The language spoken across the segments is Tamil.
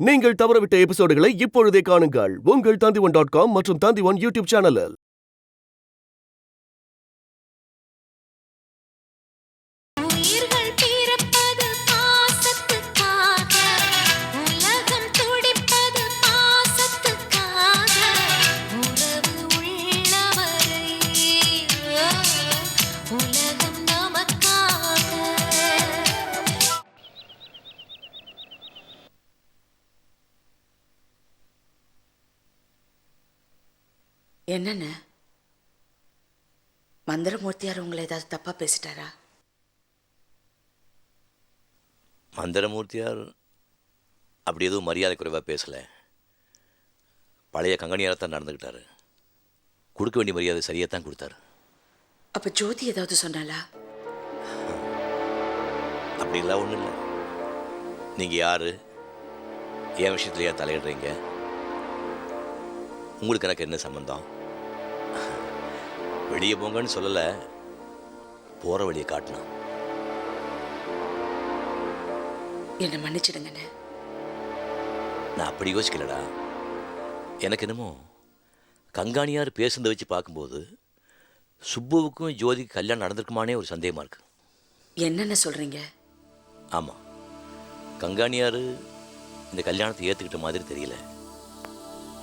நீங்கள் தவறவிட்ட எபிசோடுகளை இப்பொழுதே காணுங்கள் உங்கள் Tandivan.com மற்றும் Tandivan யூடியூப் சேனலில். என்னென்ன மந்திரமூர்த்தியார் உங்களை ஏதாவது தப்பா பேசிட்டாரா? மந்திரமூர்த்தியார் அப்படி எதுவும் மரியாதை குறைவாக பேசலை. பழைய கங்கணியாரத்தான் நடந்துக்கிட்டாரு. கொடுக்க வேண்டிய மரியாதை சரியாக தான் கொடுத்தாரு. அப்போ ஜோதி ஏதாவது சொன்னாலா? அப்படிலாம் ஒன்றும் இல்லை. நீங்கள் யார், என் விஷயத்துலையா தலையிடுறீங்க? உங்களுக்கு எனக்கு என்ன சம்பந்தம்? வெளியே போங்கன்னு சொல்லலை, போகிற வழியை காட்டினா. என்னை மன்னிச்சிடுங்கண்ணே. நான் அப்படி யோசிக்கலடா. எனக்கு என்னமோ கங்காணியார் பேசுனதை வச்சு பார்க்கும்போது சுப்புவுக்கும் ஜோதிக்கு கல்யாணம் நடந்திருக்குமானே ஒரு சந்தேகமாக இருக்கு. என்னென்ன சொல்கிறீங்க? ஆமாம், கங்காணியார் இந்த கல்யாணத்தை ஏற்றுக்கிட்ட மாதிரி தெரியல.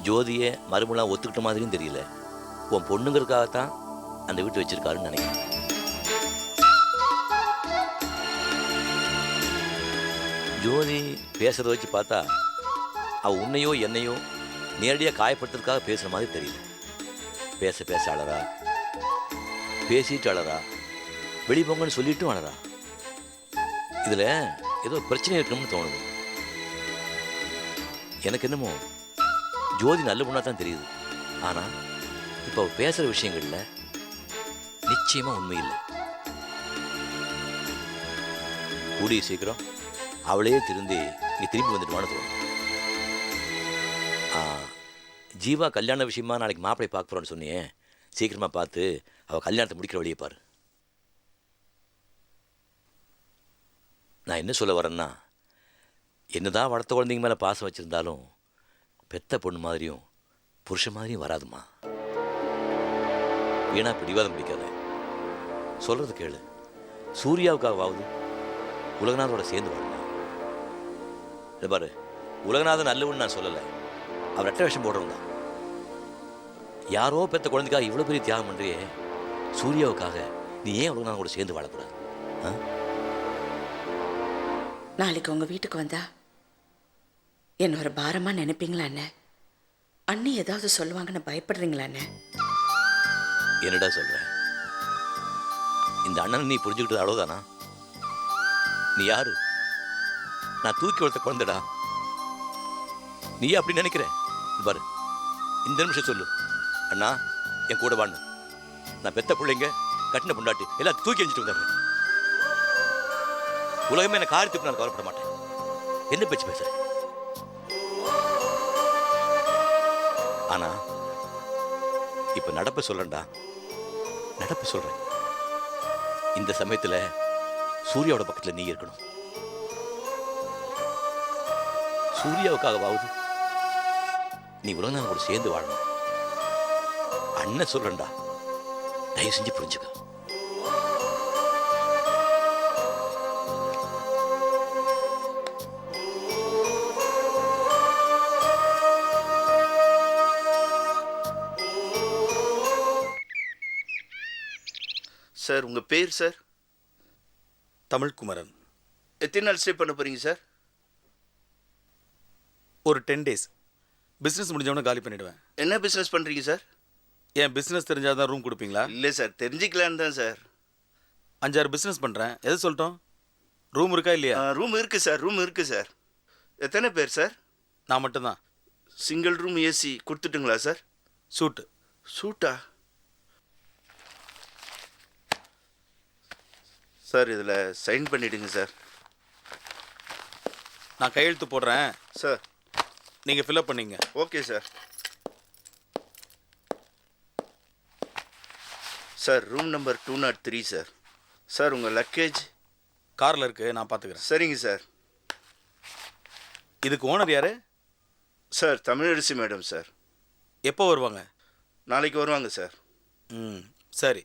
ஜோதியை மறுபடியும் ஒத்துக்கிட்ட மாதிரியும் தெரியல. உன் பொண்ணுங்கிறதுக்காகத்தான் அந்த வீட்டு வச்சிருக்காருன்னு நினைக்கிறேன். ஜோதி பேசுறத வச்சு பார்த்தா அவள் உன்னையோ என்னையோ நேரடியாக காயப்படுத்துறதுக்காக பேசுகிற மாதிரி தெரியல. பேச பேச அழறா, பேசிட்டு அழறா, வெளிப்போங்கன்னு சொல்லிட்டும் அழறா. இதில் ஏதோ பிரச்சனை இருக்கணும்னு தோணுது. எனக்கு என்னமோ ஜோதி நல்ல பொண்ணாக தான் தெரியுது. ஆனால் இப்போ பேசுகிற விஷயங்கள்ல நிச்சயமாக உண்மை இல்லை. கூடிய சீக்கிரம் அவளையே திரும்பி வந்துடுவான்னு தோணும். ஜீவா கல்யாண விஷயமா நாளைக்கு மாப்பிள்ளை பார்க்க போகிறோன்னு சொன்னியே, சீக்கிரமாக பார்த்து அவள் கல்யாணத்தை முடிக்கிற வழியை பாரு. நான் என்ன சொல்ல வரேன்னா, என்னதான் வளர்த்த குழந்தைங்க மேலே பாசம் வச்சுருந்தாலும் பெத்த பொண்ணு மாதிரியும் புருஷன் மாதிரியும் வராதுமா. வீணா பிடிவாதம் பிடிக்காத. சொல்கிறது கேளு. சூர்யாவுக்காகவாவது உலகநாதோட சேர்ந்து வாழணும். இது பாரு, உலகநாதன் நல்லவன்னு நான் சொல்லலை, அவர் ரெட்டை வேஷம் போடுறவன் தான். யாரோ பெத்த குழந்தைக்காக இவ்வளோ பெரிய தியாகம் பண்ணுறியே, சூர்யாவுக்காக நீ ஏன் உலகநாதன் கூட சேர்ந்து வாழக்கூடாது? நாளைக்கு உங்கள் வீட்டுக்கு வந்தா என்ன ஒரு பாரமாக நினைப்பீங்களா அண்ணே? அண்ணி ஏதாவது சொல்லுவாங்கன்னு பயப்படுறீங்களா அண்ணே? என்னடா சொல்ற? இந்த அண்ணன் நீ புரிஞ்சுக்கிட்டது அவ்வளோதானா? நீ யாரு? நான் தூக்கி வளர்த்த குழந்தைடா. நீ அப்படி நினைக்கிற? பாரு, இந்த நிமிஷம் சொல்லு, அண்ணா என் கூட வாண்ணு. நான் பெத்த பிள்ளைங்க, கட்டின பொண்டாட்டி எல்லாம் தூக்கி எரிஞ்சிட்டு வந்தாங்க. உலகமே என்ன காரியத்துக்கு நான் கவலைப்பட மாட்டேன். என்ன பேச்சு பேசுறேன்? ஆனா இப்ப நடப்ப சொல்றேன்டா, நடப்ப சொல்றேன். இந்த சமயத்துல சூர்யாவோட பக்கத்துல நீ இருக்கணும். சூர்யாவுக்காகவாவது நீ உலகநாதன் கூட சேர்ந்து வாழணும். அண்ணன் சொல்றேன்டா, தயவு செஞ்சு புரிஞ்சுக்க. சார், உங்கள் பேர் சார்? தமிழ்குமரன். எத்தனை நாள் ஸ்டே பண்ண போகிறீங்க சார்? ஒரு 10 days. பிஸ்னஸ் முடிஞ்சவொன்னே காலி பண்ணிவிடுவேன். என்ன பிஸ்னஸ் பண்ணுறீங்க சார்? என் பிஸ்னஸ் தெரிஞ்சால் தான் ரூம் கொடுப்பீங்களா? இல்லை சார், தெரிஞ்சிக்கலான்னு தான் சார். 5-6 பிஸ்னஸ் பண்ணுறேன். எது சொல்லட்டும்? ரூம் இருக்கா இல்லையா? ரூம் இருக்குது சார், ரூம் இருக்குது சார். எத்தனை பேர் சார்? நான் மட்டும்தான். சிங்கிள் ரூம் ஏசி கொடுத்துட்டுங்களா சார்? சூட்டு. சூட்டா சார்? இதில் சைன் பண்ணிவிடுங்க சார். நான் கையெழுத்து போடுறேன் சார், நீங்கள் ஃபில்அப் பண்ணிங்க. Okay sir. Sir, room number 203 sir. Sir, உங்கள் லக்கேஜ் காரில் இருக்குது, நான் பார்த்துக்கிறேன். சரிங்க சார். இதுக்கு ஓனர் யாரு? Sir Tamilarasi madam sir. எப்போ வருவாங்க? நாளைக்கு வருவாங்க சார். ம், சரி.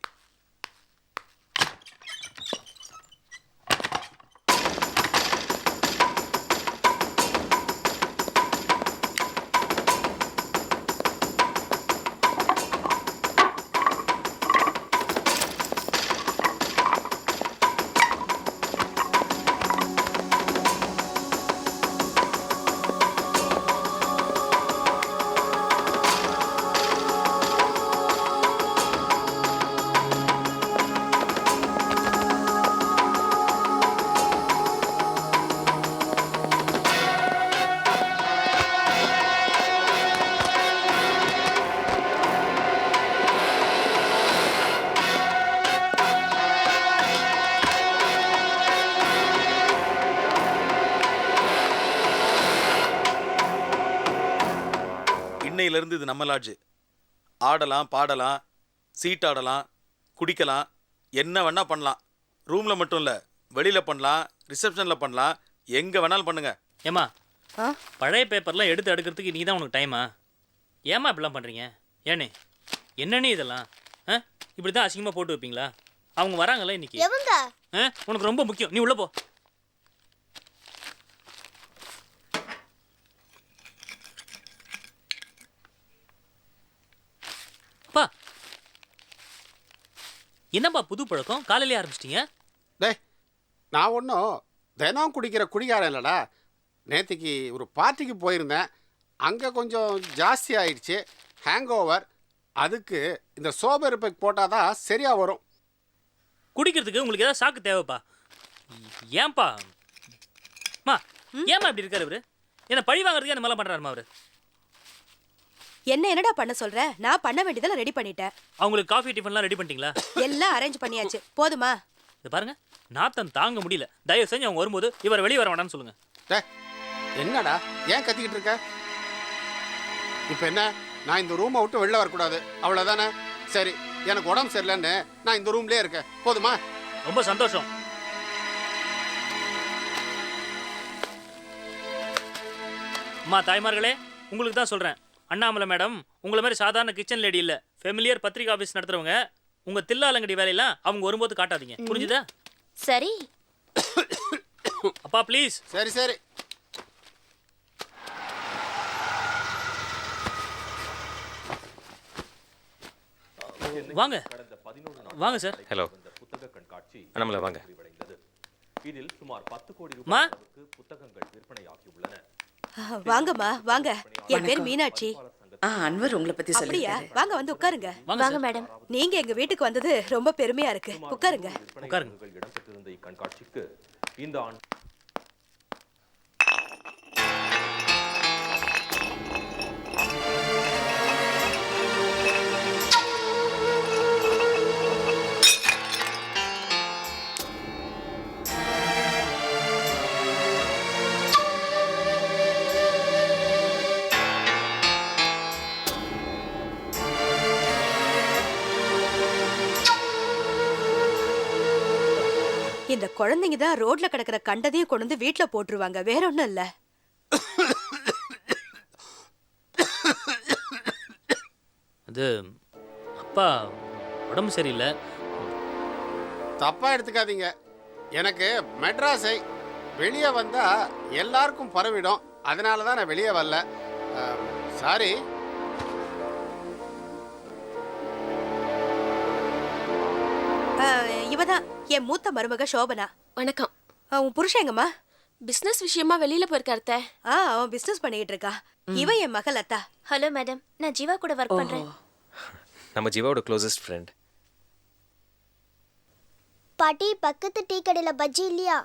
இன்னையிலேருந்து இது நம்ம லாட்ஜு. ஆடலாம், பாடலாம், சீட் ஆடலாம், குடிக்கலாம், என்ன வேணா பண்ணலாம். ரூமில் மட்டும் இல்லை, வெளியில் பண்ணலாம், ரிசப்ஷனில் பண்ணலாம், எங்கே வேணாலும் பண்ணுங்க. ஏம்மா பழைய பேப்பர்லாம் எடுத்து அடுக்கிறதுக்கு நீ தான் உனக்கு டைமா? ஏம்மா இப்படிலாம் பண்ணுறீங்க? ஏண்ணே என்னண்ணே இதெல்லாம்? இப்படி தான் அசிங்கமாக போட்டு வைப்பீங்களா? அவங்க வராங்களே இன்னைக்கு. எவங்க? உனக்கு ரொம்ப முக்கியம், நீ உள்ள போ. பா என்னப்பா புது பழக்கம் காலையிலே ஆரம்பிச்சிட்டீங்க? டேய், நான் ஒன்றும் தினம் குடிக்கிற குடிகாரன் இல்லைடா. நேற்றுக்கு ஒரு பார்ட்டிக்கு போயிருந்தேன். அங்கே கொஞ்சம் ஜாஸ்தி ஆயிடுச்சு, ஹேங் ஓவர். அதுக்கு இந்த சோபர் பேக் போட்டால் தான் சரியாக வரும். குடிக்கிறதுக்கு உங்களுக்கு ஏதாவது சாக்கு தேவைப்பா. ஏன்பா மா ஏமா இப்படி இருக்காரு இவரு? என்ன பழி வாங்குறதுக்கு என்ன மேலே பண்ணுறாருமா அவரு? என்னடா பண்ண சொல்ற? நான் பண்ண வேண்டியதெல்லாம் ரெடி பண்ணிட்டேன். அவங்களுக்கு காஃபி டிஃபன்லாம் ரெடி பண்ணிட்டீங்களா? எல்லாம் அரேஞ்ச் பண்ணியாச்சு, போதுமா? இது பாருங்க, நாத்தம் தாங்க முடியல. தயவு செஞ்சு அவங்க வரும்போது இவர் வெளியே வர வேண்டாம்னு சொல்லுங்க. டே, என்னடா ஏன் கத்திக்கிட்டு இருக்க? இப்போ என்ன, நான் இந்த ரூமை விட்டு வெளில வரக்கூடாது அவ்வளோதானே? சரி, எனக்கு உடம்பு சரியில்லைன்னு நான் இந்த ரூம்லேயே இருக்கேன், போதுமா? ரொம்ப சந்தோஷம். அம்மா தாய்மார்களே, உங்களுக்கு தான் சொல்கிறேன். அண்ணாமலை மேடம் உங்களை மாதிரி சாதாரண கிச்சன் லேடி இல்லை, ஃபெமிலியர் பத்திரிகை ஆஃபீஸ் நடத்துகிறவங்க. உங்கள் தில்லாலங்கடி வேலையெல்லாம் அவங்க வரும்போது காட்டாதீங்க, புரிஞ்சுதா? சரி. அப்பா ப்ளீஸ். சரி சரி. வாங்க வாங்க சார். ஹலோ அண்ணாமலை வாங்க. இதில் சுமார் 10 கோடி மா ரூபாய்க்கு புத்தகங்கள் விற்பனையாகியுள்ளன. வாங்கம்மா வாங்க. என் பேர் மீனாட்சி. அன்வர் உங்களை பத்தி அப்படியா? சொல்லிருக்காரு. வாங்க வந்து உட்காருங்க. வாங்க மேடம். நீங்க எங்க வீட்டுக்கு வந்தது ரொம்ப பெருமையா இருக்கு. உட்காருங்க. உட்காருங்க. இடம்பெற்றிருந்த இக்கண்காட்சிக்கு இந்த ஆண்டு இந்த குழந்தைங்க தான் ரோட்ல கிடக்குற கண்டதையும் கொண்டு வந்து வீட்டுல போட்டுருவாங்க, வேற ஒண்ணும் இல்ல. அது அப்பா உடம்பு சரியில்லை. தப்பாக எடுத்துக்காதீங்க. எனக்கு மெட்ராஸை வெளியே வந்தால் எல்லாருக்கும் பரவிடும், அதனால தான் நான் வெளியே வரல. சாரி. இவதான் என் மூத்த மருமக சோபனா. வணக்கம். உன் புருஷன் எங்கம்மா? பிசினஸ் விஷயமா வெளியில போயிருக்காருத்த. அவன் பிசினஸ் பண்ணிட்டு இருக்கா. இவ என் மகள் அத்தா. ஹலோ மேடம், நான் ஜீவா கூட ஒர்க் பண்றேன். நம்ம ஜீவாவோட க்ளோசஸ்ட் ஃப்ரெண்ட். பாட்டி, பக்கத்து டீ கடையில பஜ்ஜி இல்லையா?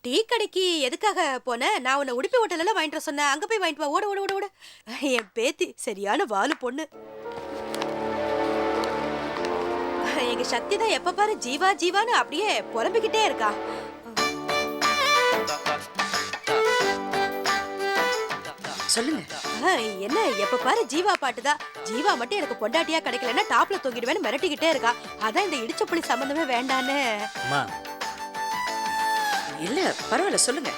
டீ கடைக்கு எதுக்காக போன? நான் உன்னை உடுப்பி ஹோட்டல்ல வாங்கிட்டு வர சொன்னேன், அங்க போய் வாங்கிட்டு வா. ஓட ஓட ஓட ஓட. என் பேத்தி சரியான வாலு பொண்ணு. எங்க சக்தி தான் எப்ப பாரு ஜீவா ஜீவான்னு அப்படியே புலம்பிக்கிட்டே இருக்கா. சொல்லுங்க. என்ன எப்ப பாரு ஜீவா பாட்டுதான். ஜீவா மட்டும் எனக்கு பொண்டாட்டியா கிடைக்கலன்னா டாப்ல தூக்கிடுவேன்னு மிரட்டிக்கிட்டே இருக்கா. அதான் இந்த இடிச்ச புளி சம்பந்தமே வேண்டான்னு. இல்ல பரவாயில்ல, சொல்லுங்க.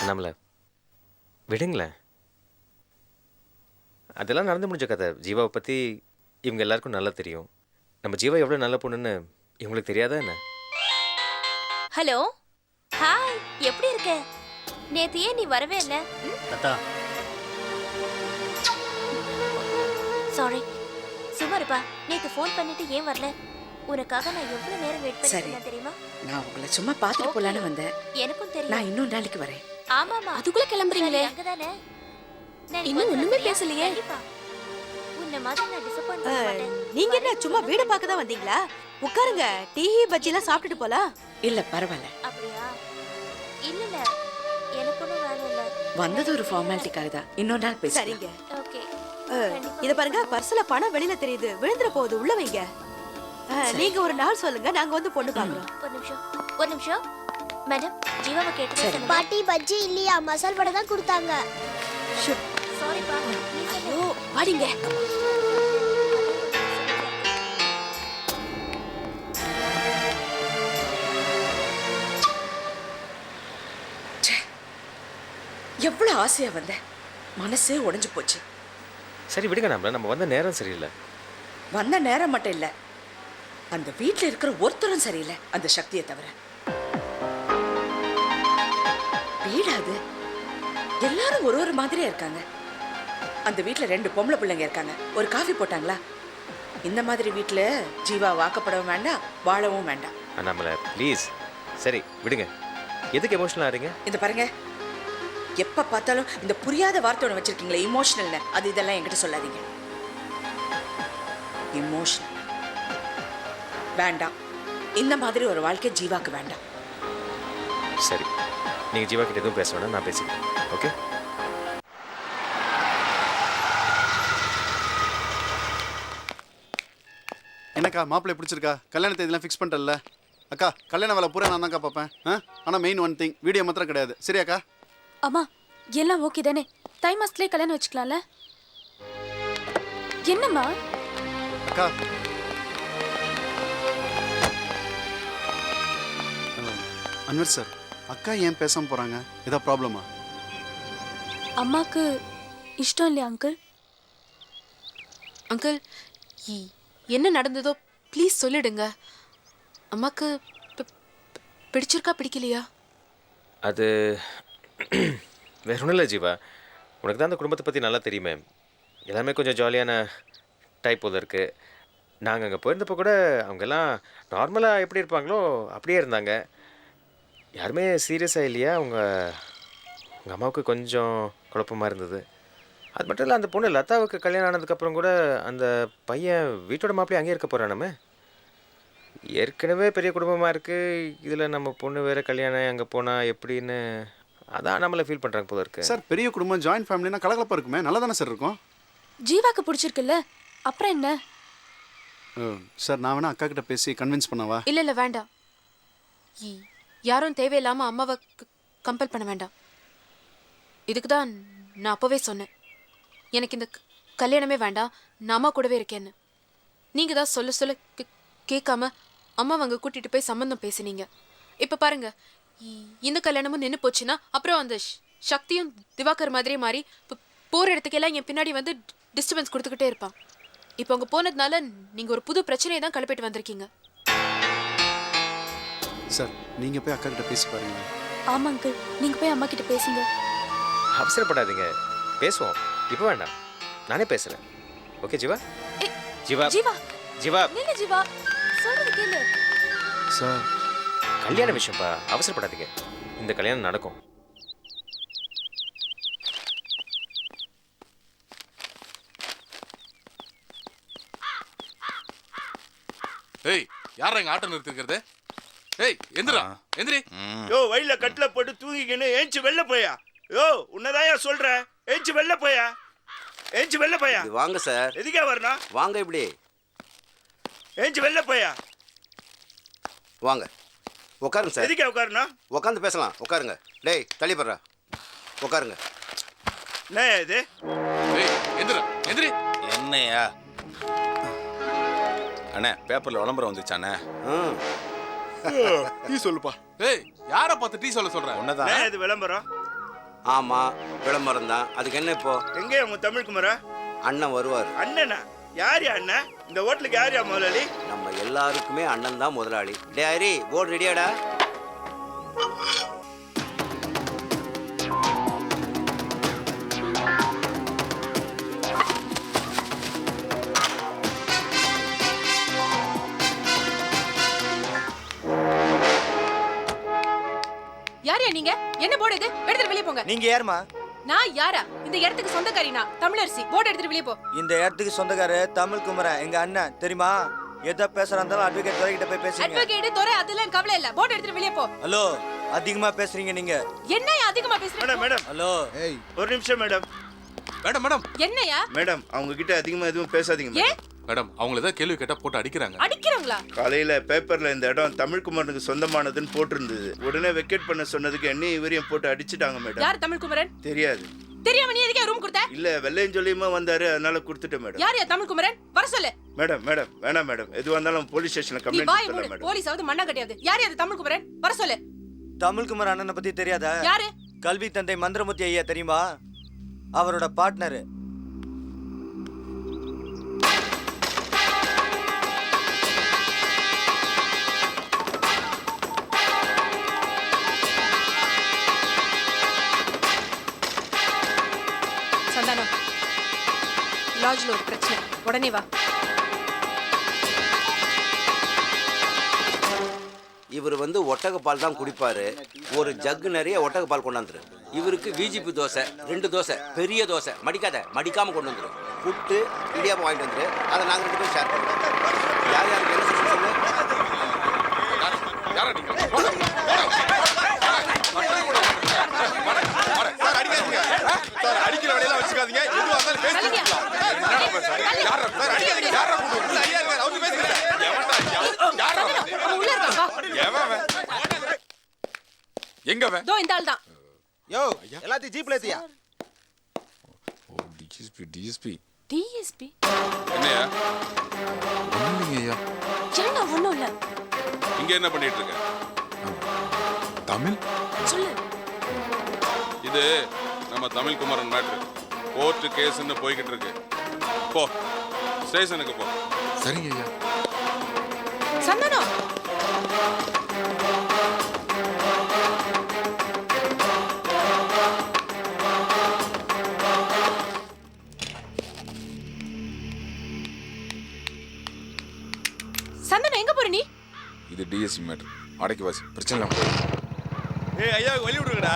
நம்மளை விடுங்களேன். அதெல்லாம் நடந்து முடிஞ்ச கதை. ஜீவாவை பற்றி இவங்க எல்லாருக்கும் நல்லா தெரியும். நம்ம ஜீவா எவ்வளோ நல்ல பொண்ணுன்னு இவங்களுக்கு தெரியாதா என்ன? ஹலோ, ஹாய், எப்படி இருக்க? நேத்து ஏன் நீ வரவே இல்ல? லதா, சாரி. சும்மா இருப்பா. நேத்து ஃபோன் பண்ணிட்டு ஏன் வரல? உனக்காக நான் எவ்வளவு நேரம் வெயிட் சரி. பண்ணிருந்தேன் தெரியுமா? நான் உங்களை சும்மா பார்த்துட்டு போலான்னு வந்தேன். எனக்கும் தெரியும். நான் இன்னொரு நாளைக்கு வரேன். ஆமாமா. அதுக்குள்ள கிளம்புறீங்களே? சரி, அங்கதானே. நான் இன்னும் இப்ப ஒண்ணுமே வரேன். பேசலையே? கண்டிப்பா. உன்னை மாதிரி நான் டிசப்பாயிண்ட் பண்ண மாட்டேன். நீங்க என்ன சும்மா வீடு பார்க்க தான் வந்தீங்களா? உட்காருங்க, டீ பஜ்ஜி எல்லாம் சாப்பிட்டுட்டு போலாம். இல்ல பரவாயில்ல, அப்படியா? இல்ல இல்ல, எனக்கு ஒன்றும் வேலை இல்ல. வந்தது ஒரு ஃபார்மாலிட்டிக்காக தான். இன்னொரு நாள் பேசுறேன். சரிங்க. ஓகே. இத பாருங்க, பர்ஸ்ல பணம் வெளியில தெரியுது, விழுந்துற போகுது, உள்ள வைங்க. நீங்க ஒரு நாள் சொல்லுங்க, நாங்க வந்து பொண்ணு பாக்குறோம். ஒரு நிமிஷம். மேடம், ஜீவாவை கேட்டு சொல்லுங்க. பாட்டி பஜ்ஜி இல்லையா, மசால் வடை தான் கொடுத்தாங்க. சாரிப்பா. ஐயோ, வாடிங்க. எவ்வளவு ஆசையா வந்தேன், மனசே உடைஞ்சு போச்சு. சரி விடுங்க, நம்ம வந்த நேரம் சரியில்லை. வந்த நேரம் மட்டும் இல்ல, அந்த வீட்டுல இருக்கிற ஒருத்தரும் சரியில்லை, அந்த சக்தியை தவிர. வீடாது, எல்லாரும் ஒரு ஒரு மாதிரியா இருக்காங்க. அந்த வீட்டுல 2 பொம்பளை பிள்ளைங்க இருக்காங்க. ஒரு காஃபி போட்டாங்களா? இந்த மாதிரி வீட்டுல ஜீவா வாக்கப்படவும் வேண்டாம், வாழவும் வேண்டாம். நம்மளை ப்ளீஸ். சரி விடுங்க, எதுக்கு எமோஷனல் ஆகிறீங்க? இந்த பாருங்க, எப்ப பார்த்தாலும் இந்த புரியாத வார்த்தை ஒன்று வச்சிருக்கீங்களே, இமோஷனல். அது இதெல்லாம் என்கிட்ட சொல்லாதீங்க. இமோஷனல் வேண்டாம். இந்த மாதிரி ஒரு வாழ்க்கை ஜீவாக்கு வேண்டாம். சரி, நீங்கள் ஜீவா கிட்ட எதுவும் பேச வேணாம், நான் பேசிக்கிறேன். ஓகே? என்னக்கா மாப்பிள்ளை பிடிச்சிருக்கா? கல்யாண தேதியெல்லாம் ஃபிக்ஸ் பண்ணிட்டல அக்கா? கல்யாண வேலை பூரா நான் தான்க்கா பார்ப்பேன். ஆனால் மெயின் ஒன் திங், வீடியோ மாத்திரம் கிடையாது. சரியாக்கா? அம்மா, எல்லாம் ஓகே தானே? தை மாசத்துலயே கல்யாணம் வச்சுக்கலாம்ல? என்னம்மா? அக்கா அன்வர் சார், அக்கா ஏன் பேசாம போறாங்க? ஏதாவது ப்ராப்ளமா? அம்மாக்கு இஷ்டம் இல்லையா அங்கிள்? அங்கிள், என்ன நடந்ததோ ப்ளீஸ் சொல்லிடுங்க. அம்மாக்கு பிடிச்சிருக்கா பிடிக்கலையா? அது வேற ஒன்றும் இல்லை ஜீவா, உனக்கு தான் அந்த குடும்பத்தை பற்றி நல்லா தெரியுமே. எல்லாமே கொஞ்சம் ஜாலியான டைப் போல இருக்குது. நாங்கள் அங்கே போயிருந்தப்போ கூட அவங்கெல்லாம் நார்மலாக எப்படி இருப்பாங்களோ அப்படியே இருந்தாங்க. யாருமே சீரியஸாக இல்லையா? உங்கள் அம்மாவுக்கு கொஞ்சம் குழப்பமாக இருந்தது. அது மட்டும் இல்லை, அந்த பொண்ணு லதாவுக்கு கல்யாணம் ஆனதுக்கப்புறம் கூட அந்த பையன் வீட்டோட மாப்பிள்ளையே அங்கேயே இருக்க போகிறானமே. ஏற்கனவே பெரிய குடும்பமாக இருக்குது, இதில் நம்ம பொண்ணு வேறு கல்யாணம் அங்கே போனால் எப்படின்னு அதான் நம்மளை ஃபீல் பண்ணுறாங்க போல இருக்கு. சார், பெரிய குடும்பம் ஜாயின்ட் ஃபேமிலினா கலகலப்பாக இருக்குமே, நல்லா தானே சார் இருக்கும்? ஜீவாக்கு பிடிச்சிருக்குல்ல, அப்புறம் என்ன? சார், நான் வேணா அக்கா கிட்ட பேசி கன்வின்ஸ் பண்ணவா? இல்லை வேண்டாம். யாரும் தேவையில்லாமல் அம்மாவை கம்பல் பண்ண வேண்டாம். இதுக்கு தான் நான் அப்போவே சொன்னேன், எனக்கு இந்த கல்யாணமே வேண்டாம், நான் அம்மா கூடவே இருக்கேன்னு. நீங்கள் தான் சொல்ல கேட்காம அம்மாவை அங்கே கூட்டிகிட்டு போய் சம்மந்தம் பேசினீங்க. இப்போ பாருங்க, இந்த கல்யாணமும் நின்று போச்சுன்னா அப்புறம் அந்த சக்தியும் திவாகர் மாதிரியே மாறி போகிற இடத்துக்கெல்லாம் என் பின்னாடி வந்து டிஸ்டர்பன்ஸ் கொடுத்துக்கிட்டே இருப்பான். இப்போ அங்கே போனதுனால நீங்கள் ஒரு புது பிரச்சனையை தான் கிளப்பிட்டு வந்திருக்கீங்க. சார், நீங்கள் போய் அக்கா கிட்ட பேசி பாருங்க. ஆமா அங்கிள், நீங்க போய் அம்மா கிட்ட பேசுங்க. அவசரப்படாதீங்க, பேசுவோம். இப்போ வேண்டாம், நானே பேசுகிறேன். ஓகே ஜீவா? ஜீவா ஜீவா ஜீவா நில்லு ஜீவா, சொல்றது கேளு. சார், கல்யாண விஷயம்ப்பா, அவசரப்படாதீங்க. இந்த கல்யாணம் நடக்கும். ஏய், யாரா இங்க ஆட்டோ நிறுத்திருக்கிறது? ஏய், எந்திரா, எந்திரி. யோ, வயல்ல கட்டில போட்டு தூங்கிக்கின்னு ஏஞ்சி வெளில போயா. யோ, உன்னதாயா சொல்றேன், ஏஞ்சி வெளில போயா, ஏஞ்சி வெளில போயா. வாங்க சார். எதுக்கே வரணும்? வாங்க, இப்படி ஏஞ்சி வெளில போயா. வாங்க, உட்காருங்க சார். எதுக்கே உட்காரணும்? உட்காந்து பேசலாம், உட்காருங்க. டேய், தள்ளி போடுறா, உட்காருங்க. என்ன இது? ஏய், எந்திரா, எந்திரி. என்னையா அண்ணே, பேப்பர்ல விளம்பரம் வந்துச்சானே? டீ சொல்லுப்பா. ஏய், யாரை பார்த்து டீ சொல்ல சொல்ற? என்ன இது விளம்பரம்? ஆமா விளம்பரம் தான். அதுக்கு என்ன இப்போ? எங்கே உங்க தமிழ் குமரா? அண்ணன் வருவார். அண்ணனா? யார் அண்ணன்? இந்த ஹோட்டலுக்கு யார் முதலாளி? நம்ம எல்லாருக்குமே அண்ணன் தான் முதலாளி. டே ஹரி, போர்டு ரெடியாடா? யாரையா நீங்க? என்ன போர்டு இது? எடுத்துட்டு வெளியே போங்க. நீங்க யாருமா? நான் யாரா? இந்த இடத்துக்கு சொந்தக்காரி நான், தமிழரசி. போர்டு எடுத்துட்டு வெளியே போ. இந்த இடத்துக்கு சொந்தக்கார தமிழ் குமரன் எங்க அண்ணன் தெரியுமா? எதை பேசுறாந்தாலும் அட்வொகேட் துறை கிட்ட போய் பேசுங்க. அட்வொகேட் துறை அதெல்லாம் கவலை இல்ல. போர்டு எடுத்துட்டு வெளியே போ. ஹலோ, அதிகமா பேசுறீங்க நீங்க. என்னையா அதிகமா பேசுறீங்க? Madam madam. ஹலோ. ஏய் ஒரு நிமிஷம் மேடம். Madam madam. என்னையா? மேடம் அவங்க கிட்ட அதிகமா எதுவும் பேசாதீங்க ஏ? மேடம். மேடம் அவங்கள ஏதாவது கேள்வி கேட்டா போட்டு அடிக்கிறாங்க. அடிக்கிறாங்களா? காலையில பேப்பர்ல இந்த இடம் தமிழ் குமரனுக்கு சொந்தமானதுன்னு போட்டிருந்தது. உடனே வெக்கேட் பண்ண சொன்னதுக்கு என்னையும் இவரையும் போட்டு அடிச்சிட்டாங்க மேடம். யார் தமிழ் குமரன்? தெரியாது. தெரியாம நீ எதுக்கு ரூம் கொடுத்த? இல்ல வெள்ளையும் சொல்லியுமா வந்தாரு, அதனால கொடுத்துட்டேன் மேடம். யார் தமிழ் குமரன்? வர சொல்லு. மேடம் மேடம் வேணாம் மேடம், எதுவா இருந்தாலும் போலீஸ் ஸ்டேஷன்ல நீ கம்ப்ளைண்ட் வாய் பண்ணலாம் மூடு. மேடம். போலீஸாவது மண்ணா கட்டியாவது. யார் தமிழ் குமரன்? வர சொல்லு. தமிழ் குமரன் அண்ணனை பத்தி தெரியாதா? யாரு? கல்வி தந்தை மந்திரமுத்தி ஐயா தெரியுமா? அவரோட பார்ட்னர். சந்தானம், லாட்ஜ்ல ஒரு பிரச்சனை, உடனே வா. இவர் ஒட்டகப்பால் தான் குடிப்பாரு. ஒரு ஜக்கு நிறைய ஒட்டகப்பால் கொண்டாந்துரு. இவருக்கு விஜிபி தோசை, 2 தோசை, பெரிய தோசை, மடிக்காம கொண்டு வந்துரு. புட்டு இடியாப்பம் வாங்கிட்டு வந்துரு. அதை நாங்கள் 2 பேரும் ஷேர் பண்ணுறோம். யார் யாருக்கு என்ன செஞ்சு சொல்லு. அடிக்கிற வேலையெல்லாம் வச்சுக்காதீங்க. எதுவா இருந்தாலும் பேசிக்கலாம். எங்க தோ இந்த ஆள் தான். யோ, எல்லாத்தையும் ஜீப்ல ஏத்தியா? டிஎஸ்பி டிஎஸ்பி என்னையா? ஒண்ணுங்கய்யா. என்ன ஒண்ணும் இல்ல. இங்க என்ன பண்ணிட்டு இருக்க? தமிழ் சொல்லு. இது நம்ம தமிழ் குமரன் மேட்ரு. கோர்ட்டு கேஸ்ன்னு போய்கிட்டு இருக்கு. போ ஸ்டேஷனுக்கு போ. சரிங்க ஐயா. சந்தானம், சந்தானம் எங்க போற நீ? இது டிஎஸ்பி மேட்ரு. அடக்கி வாசி, பிரச்சனை இல்லாம போய். ஏய் ஐயா, வழி விடுங்கடா.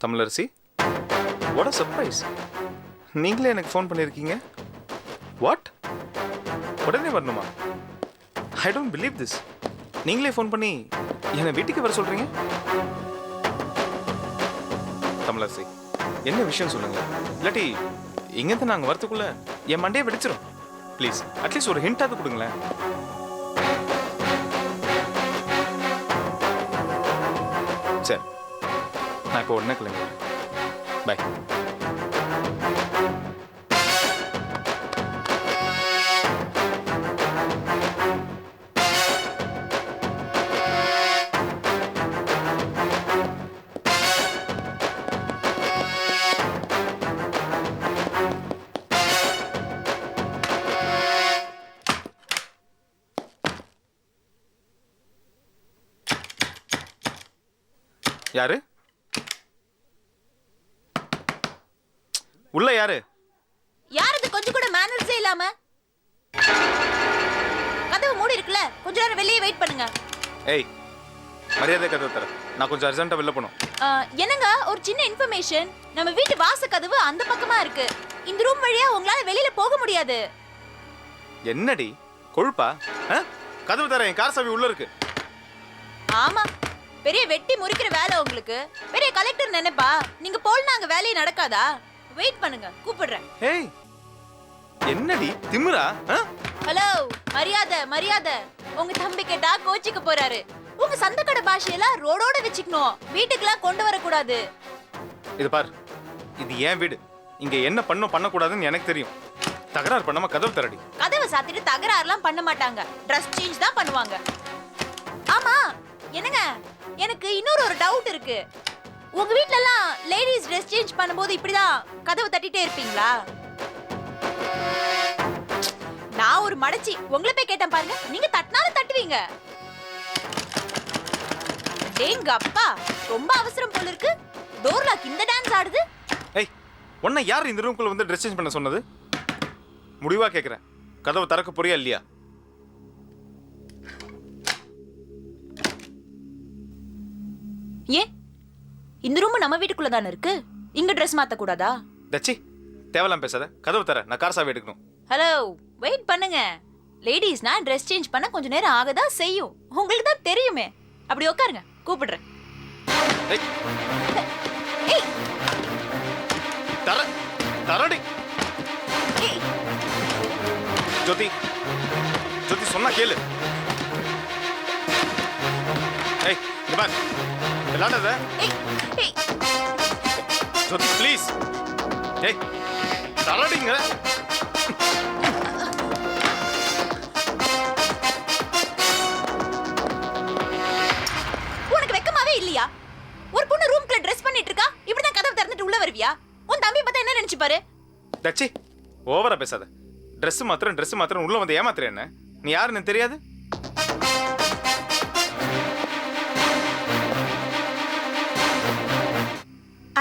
Tamilarasi, what a surprise. நீங்களே எனக்கு ஃபோன் பண்ணியிருக்கீங்க. வாட்? உடனே வரணுமா? I don't believe this. நீங்களே ஃபோன் பண்ணி என்னை வீட்டுக்கு வர சொல்கிறீங்க. தமிழரசி, என்ன விஷயம் சொல்லுங்கள். இல்லாட்டி இங்கேருந்து நாங்கள் வரத்துக்குள்ளே என் மண்டையை வெடிச்சிடும். ப்ளீஸ் அட்லீஸ்ட் ஒரு ஹிண்டாவது கொடுங்களேன். சரி, நான் இப்போ உடனே கிளம்புறேன். பை. யாரு உள்ள? யாரு யார் அது? கொஞ்சம் கூட மேனர்ஸே இல்லாம. கதவு மூடி இருக்குல்ல, கொஞ்ச நேரம் வெளியே வெயிட் பண்ணுங்க. ஏய், மரியாதை கதவு தர. நான் கொஞ்சம் அர்ஜென்ட்டா வெளில போகணும். என்னங்க, ஒரு சின்ன இன்ஃபர்மேஷன். நம்ம வீட்டு வாச கதவு அந்த பக்கமா இருக்கு. இந்த ரூம் வழியா உங்களால வெளியில போக முடியாது. என்னடி கொழுப்பா? கதவு தர. என் கார் சாவி உள்ள இருக்கு. ஆமா, பெரிய வெட்டி முறிக்கிற வேலை உங்களுக்கு. பெரிய கலெக்டர் நினைப்பா. நீங்க போல்னா அங்க வேலையே நடக்காதா? வெயிட் பண்ணுங்க, கூப்பிடுறேன். ஏய் என்னடி திமிரா? ஹலோ, மரியாதை மரியாதை. உங்க தம்பி கேட்டா கோச்சிக்க போறாரு. உங்க சந்தக்கடை பாஷையெல்லாம் ரோடோட வச்சுக்கணும், வீட்டுக்குலாம் கொண்டு வரக்கூடாது. இது பார், இது ஏன் வீடு. இங்க என்ன பண்ணக்கூடாதுன்னு எனக்கு தெரியும். தகராறு பண்ணாம கதவு தரடி. கதவை சாத்திட்டு தகராறுலாம் பண்ண மாட்டாங்க, ட்ரெஸ் சேஞ்ச் தான் பண்ணுவாங்க. ஆமா என்னங்க, எனக்கு இன்னொரு டவுட் இருக்கு. உங்க வீட்ல எல்லாம் லேடிஸ் ட்ரெஸ் சேஞ்ச் பண்ணும்போது இப்படிதான் கதவை தட்டிட்டே இருப்பீங்களா? நான் ஒரு மடச்சி உங்களை போய் கேட்டேன் பாருங்க, நீங்க தட்டினாலும் தட்டுவீங்க. டேங்க அப்பா, ரொம்ப அவசரம் போல இருக்கு. டோர் லாக் இந்த டான்ஸ் ஆடுது. ஏய், உன்னை யார் இந்த ரூம்குள்ள வந்து ட்ரெஸ் சேஞ்ச் பண்ண சொன்னது? முடிவா கேக்குறேன், கதவை திறக்க போறியா இல்லையா? ஏன் இந்த ரூம் நம்ம வீட்டுக்குள்ள தானே இருக்கு, இங்க ட்ரெஸ் மாத்த கூடாதா? தச்சி தேவலாம் பேசாத, கதவு தர, நான் கார் சாவி எடுக்கணும். ஹலோ, வெயிட் பண்ணுங்க. லேடிஸ்னா ட்ரெஸ் சேஞ்ச் பண்ண கொஞ்ச நேரம் ஆகதா செய்யும், உங்களுக்கு தான் தெரியுமே. அப்படி உட்காருங்க, கூப்பிடுறேன். ஏய் தர தரடி. ஜோதி ஜோதி சொன்னா கேளு. ஏய் இங்க பாரு, விளையாடாத. ஜோதி ப்ளீஸ். ஏய் தரடிங்க. உனக்கு வெக்கமாவே இல்லையா? ஒரு பொண்ணு ரூம்க்குள்ள ட்ரெஸ் பண்ணிட்டு இருக்கா, இப்படிதான் கதவு திறந்துட்டு உள்ள வருவியா? உன் தம்பி பார்த்தா என்ன நினைச்சு பாரு. தச்சி ஓவரா பேசாத. ட்ரெஸ் மாத்திரம் உள்ள வந்து ஏமாத்துற என்ன? நீ யாருன்னு தெரியாது?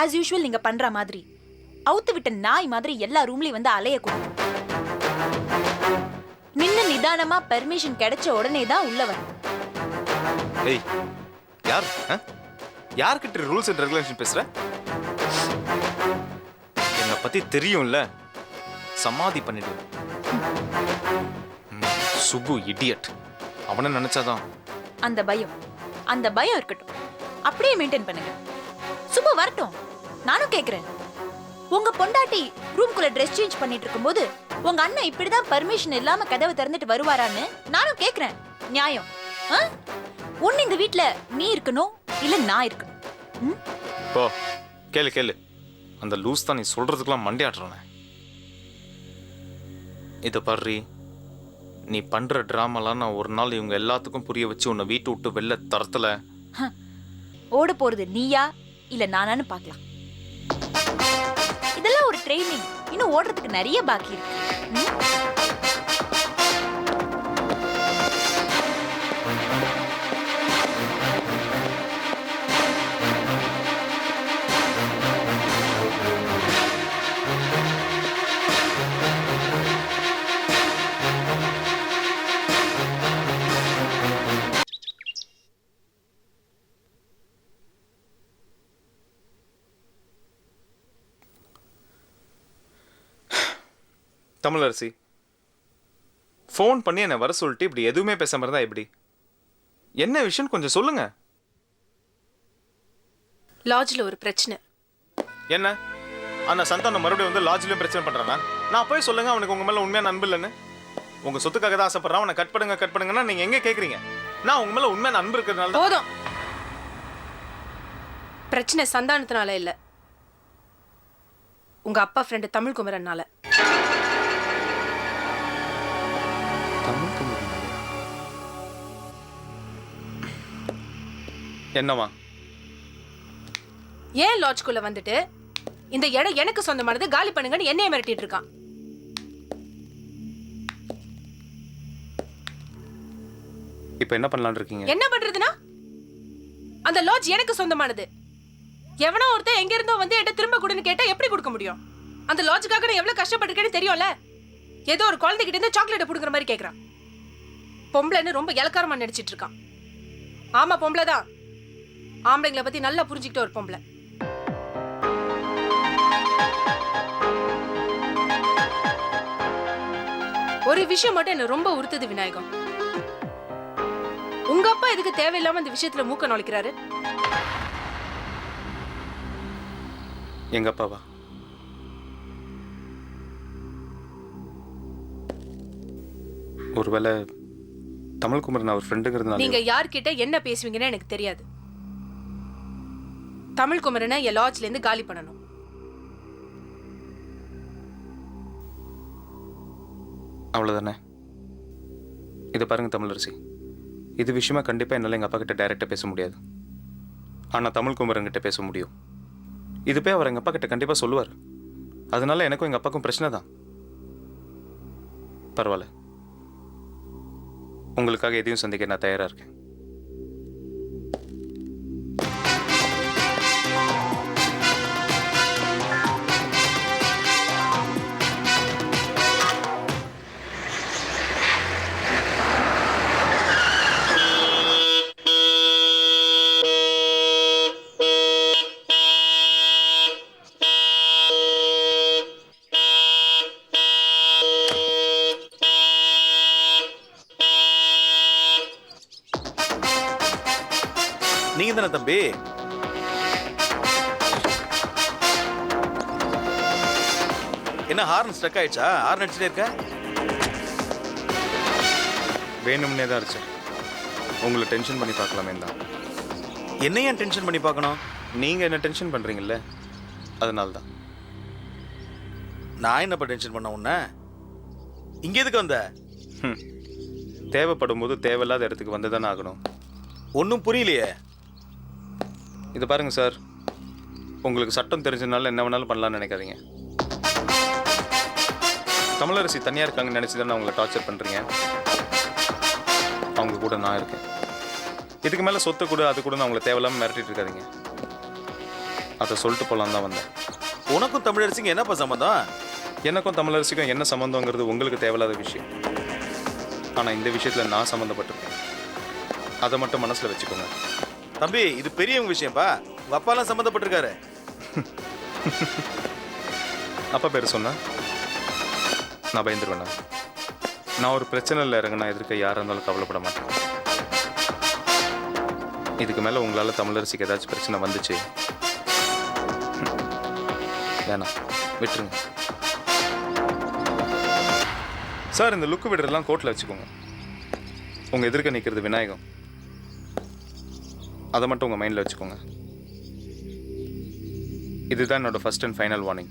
ஆஸ் யூஷுவல் நீங்க பண்ற மாதிரி அவுத்து விட்ட நாய் மாதிரி எல்லா ரூம்லயும் வந்து அலையக்கூடாது. நின்னு நிதானமா பெர்மிஷன் கிடைச்ச உடனே தான் உள்ள வர. ஏய் யார் யார்கிட்ட ரூல்ஸ் அண்ட் ரெகுலேஷன் பேசுற? என்னை பத்தி தெரியும்ல, சமாதி பண்ணிடு. சுபு இடியட். அவனை நினைச்சாதான். அந்த பயம் இருக்கட்டும், அப்படியே மெயின்டைன் பண்ணுங்க. சுபு வரட்டும், நானும் கேக்குறேன். உங்க பொண்டாட்டி ரூம்குள்ள ட்ரெஸ் சேஞ்ச் பண்ணிட்டு இருக்கும்போது உங்க அண்ணன் இப்படிதான் பெர்மிஷன் இல்லாம கதவை திறந்துட்டு வருவாரான்னு நானும் கேக்குறேன். நியாயம். ஒன்னு இந்த வீட்ல நீ இருக்கணும், இல்ல நான் இருக்கணும். போ கேளு. அந்த லூஸ் தான் நீ சொல்றதுக்கெல்லாம் மண்டையாடுறானே. இதை பாரு, நீ பண்ற டிராமாலாம் நான் ஒரு நாள் இவங்க எல்லாத்துக்கும் புரிய வச்சு உன்னை வீட்டை விட்டு வெளில தரத்துல. ஓட போறது நீயா இல்ல நானான்னு பார்க்கலாம். இதெல்லாம் ஒரு ட்ரைனிங், இன்னும் ஓடுறதுக்கு நிறைய பாக்கி இருக்கு. தமிழரசி, ஃபோன் பண்ணி என்னை வர சொல்லிட்டு இப்படி எதுவுமே பேசாம இருந்தா எப்படி? என்ன விஷயம் கொஞ்சம் சொல்லுங்க. லாட்ஜ்ல ஒரு பிரச்சனை. என்ன அந்த சந்தானம் மறுபடியும் வந்து லாட்ஜ்லயும் பிரச்சனை பண்றானா? நான் போய் சொல்லுங்க அவனுக்கு உங்க மேல உண்மையான அன்பு இல்லைன்னு. உங்க சொத்துக்காக தான் ஆசைப்படுறான், அவனை கட் பண்ணுங்கன்னா நீங்க எங்க கேக்குறீங்க? நான் உங்க மேல உண்மையான அன்பு இருக்கிறதுனால போதும். பிரச்சனை சந்தானத்தினால இல்ல, உங்க அப்பா ஃப்ரெண்டு தமிழ் குமரனால. என்னவா? ஏன் லாட்ஜ்குள்ள வந்துட்டு இந்த இடம் எனக்கு சொந்தமானது, காலி பண்ணுங்கன்னு என்னைய மிரட்டிட்டு இருக்கான். இப்போ என்ன பண்ணலாம்னு இருக்கீங்க? என்ன பண்றதுன்னா, அந்த லாட்ஜ் எனக்கு சொந்தமானது. எவனோ ஒருத்தன் எங்க இருந்தோ வந்து என்கிட்ட திரும்ப கொடுன்னு கேட்டா எப்படி கொடுக்க முடியும்? அந்த லாட்ஜுக்காக நான் எவ்வளவு கஷ்டப்பட்டிருக்கேன்னு தெரியும்ல. ஏதோ ஒரு குழந்தைகிட்ட இருந்து சாக்லேட்டை புடுங்குற மாதிரி கேட்கறான். பொம்பளைன்னு ரொம்ப இலக்காரமா நடிச்சிட்டு இருக்கான். ஆமா பொம்பளை தான், ஆம்பளைங்களை பத்தி நல்லா புரிஞ்சுக்கிட்ட ஒரு பொம்பளை. ஒரு விஷயம் மட்டும் என்ன ரொம்ப உறுத்துது விநாயகம். உங்க அப்பா எதுக்கு தேவையில்லாம இந்த விஷயத்துல மூக்க நுழைக்கிறாரு? எங்க அப்பாவா? ஒருவேளை தமிழ்குமரன் அவர் ஃப்ரெண்டுங்கிறதுனால நீங்க யார்கிட்ட என்ன பேசுவீங்கன்னு எனக்கு தெரியாது. தமிழ்குமரனை என் லாட்ஜ்ல இருந்து காலி பண்ணணும். அவ்வளோதானே. இதை பாருங்க தமிழரசி, இது விஷயமா கண்டிப்பாக என்னால் எங்கள் அப்பா கிட்ட டைரெக்டாக பேச முடியாது. ஆனால் தமிழ்குமரன் கிட்ட பேச முடியும். இது போய் அவர் எங்கள் அப்பா கிட்ட கண்டிப்பாக சொல்லுவார். அதனால எனக்கும் எங்கள் அப்பாவுக்கும் பிரச்சனை தான். பரவாயில்ல, உங்களுக்காக எதையும் சந்திக்க நான் தயாராக இருக்கேன். நீங்க தானே தம்பி? என்ன ஹார்ன் ஸ்டக் ஆயிடுச்சா? ஹார்ன் அடிச்சுட்டே இருக்க? வேணும்னே தான் அடிச்சேன். உங்களை டென்ஷன் பண்ணி பார்க்கலாமே தான். என்ன ஏன் டென்ஷன் பண்ணி பார்க்கணும்? நீங்கள் என்ன டென்ஷன் பண்ணுறீங்கல்ல, அதனால தான். நான் என்னப்பா டென்ஷன் பண்ண உன்ன? இங்கே எதுக்கு வந்த? தேவைப்படும் போது தேவையில்லாத இடத்துக்கு வந்து தானே ஆகணும். ஒன்றும் புரியலையே. இது பாருங்க சார், உங்களுக்கு சட்டம் தெரிஞ்சதுனால என்ன வேணாலும் பண்ணலாம்னு நினைக்காதீங்க. தமிழரசி தனியாக இருக்காங்கன்னு நினச்சி தானே அவங்களை டார்ச்சர் பண்ணுறீங்க. அவங்க கூட நான் இருக்கேன். இதுக்கு மேலே சொத்து கூட அது கூட நான் அவங்களை தேவையில்லாமல் மிரட்டிட்டு இருக்காதீங்க. அதை சொல்லிட்டு போகலான்னு தான் வந்தேன். உனக்கும் தமிழரசிக்கும் என்னப்பா சம்மந்தம்? எனக்கும் தமிழரசிக்கும் என்ன சம்மந்தங்கிறது உங்களுக்கு தேவையில்லாத விஷயம். ஆனால் இந்த விஷயத்தில் நான் சம்மந்தப்பட்டிருக்கேன். அதை மட்டும் மனசில் வச்சுக்கோங்க. தம்பி, இது பெரியவங்க விஷயம்ப்பா. உங்க அப்பாலாம் சம்மந்தப்பட்டிருக்காரு. அப்பா பேர் சொன்னா நான் பயந்துருவேண்ணா. நான் ஒரு பிரச்சனையில் இறங்கினா எதிர்க்க யாராக இருந்தாலும் கவலைப்பட மாட்டேன். இதுக்கு மேலே உங்களால் தமிழரசிக்கு ஏதாச்சும் பிரச்சனை வந்துச்சு, வேணாம், விட்டுருங்க சார். இந்த லுக்கு விடுறதெல்லாம் கோர்ட்டில் வச்சுக்கோங்க. உங்கள் எதிர்க்க நிற்கிறது விநாயகம், அதை மட்டும் உங்கள் மைண்டில் வச்சுக்கோங்க. இதுதான் என்னோட ஃபர்ஸ்ட் அண்ட் ஃபைனல் வார்னிங்.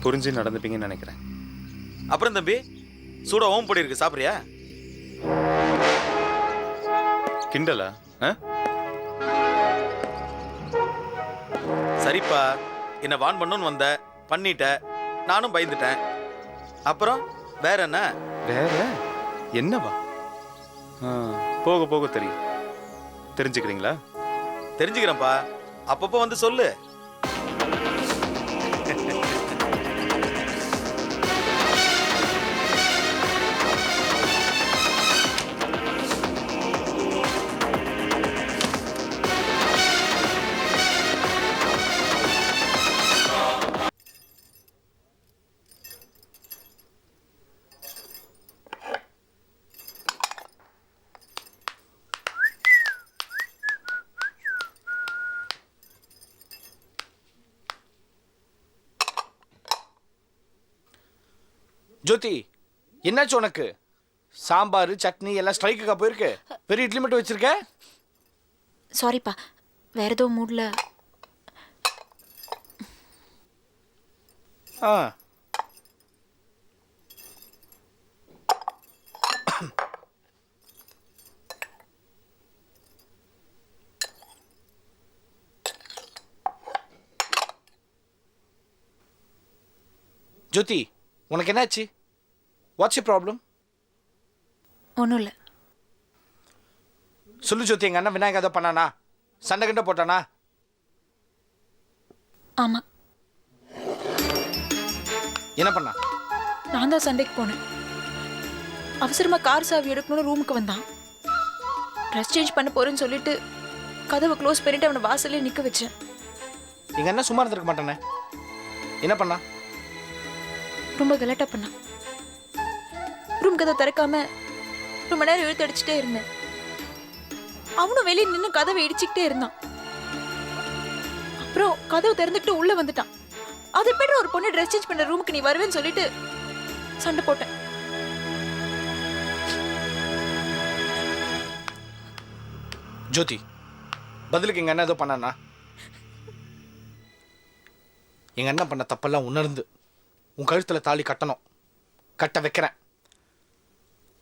புரிஞ்சு நடந்துப்பீங்கன்னு நினைக்கிறேன். அப்புறம் தம்பி, சூடா ஓம் பொடி இருக்கு, சாப்பிட்றியா? கிண்டலா? சரிப்பா, என்ன வான் பண்ணணும்னு வந்த, பண்ணிட்ட, நானும் பயந்துட்டேன். அப்புறம் வேற என்ன? வேற என்னவா? போக போக தெரியும். தெரிஞ்சுக்கிறீங்களா? தெரிஞ்சுக்கிறேன்ப்பா, அப்பப்போ வந்து சொல்லு. ஜோதி, என்னாச்சு உனக்கு? சாம்பார் சட்னி எல்லாம் ஸ்ட்ரைக்குக்கா போயிருக்கு? பெரிய இட்லி மட்டும் வச்சிருக்க? சாரிப்பா, வேற ஏதோ மூட்ல. ஜோதி, உனக்கு என்னாச்சு? What's you problem? ஒன்றும் இல்லை. சொல்லு ஜோதி, எங்கள் அண்ணன் விநாயகா ஏதோ பண்ணானா? சண்டை கிட்ட போட்டானா? ஆமாம். என்ன பண்ணா? நான் தான் சண்டைக்கு போனேன். அவசரமாக கார் சாவி எடுக்கணும்னு ரூமுக்கு வந்தான். ட்ரெஸ் சேஞ்ச் பண்ண போறேன்னு சொல்லிட்டு கதவை க்ளோஸ் பண்ணிட்டு அவனை வாசல்லே நிற்க வச்சேன். எங்கள் அண்ணன் சும்மா இருந்திருக்க மாட்டானே. என்ன பண்ணா? ரொம்ப கலாட்டா பண்ணான். ரூம் கதை திறக்காம 2 மணி நேரம் இழுத்து அடிச்சுட்டே இருந்தேன். அவனும் வெளியே நின்று கதவை இடிச்சுக்கிட்டே இருந்தான். அப்புறம் கதவு திறந்துட்டு உள்ள வந்துட்டான். அது எப்படி ஒரு பொண்ணு ட்ரெஸ் சேஞ்ச் பண்ண ரூமுக்கு நீ வருவேன்னு சொல்லிட்டு சண்டை போட்டேன். ஜோதி, பதிலுக்கு எங்க அண்ணன் ஏதோ பண்ணானா? எங்க அண்ணன் பண்ண தப்பெல்லாம் உணர்ந்து உன் கழுத்துல தாலி கட்டணும், கட்ட வைக்கிறேன்.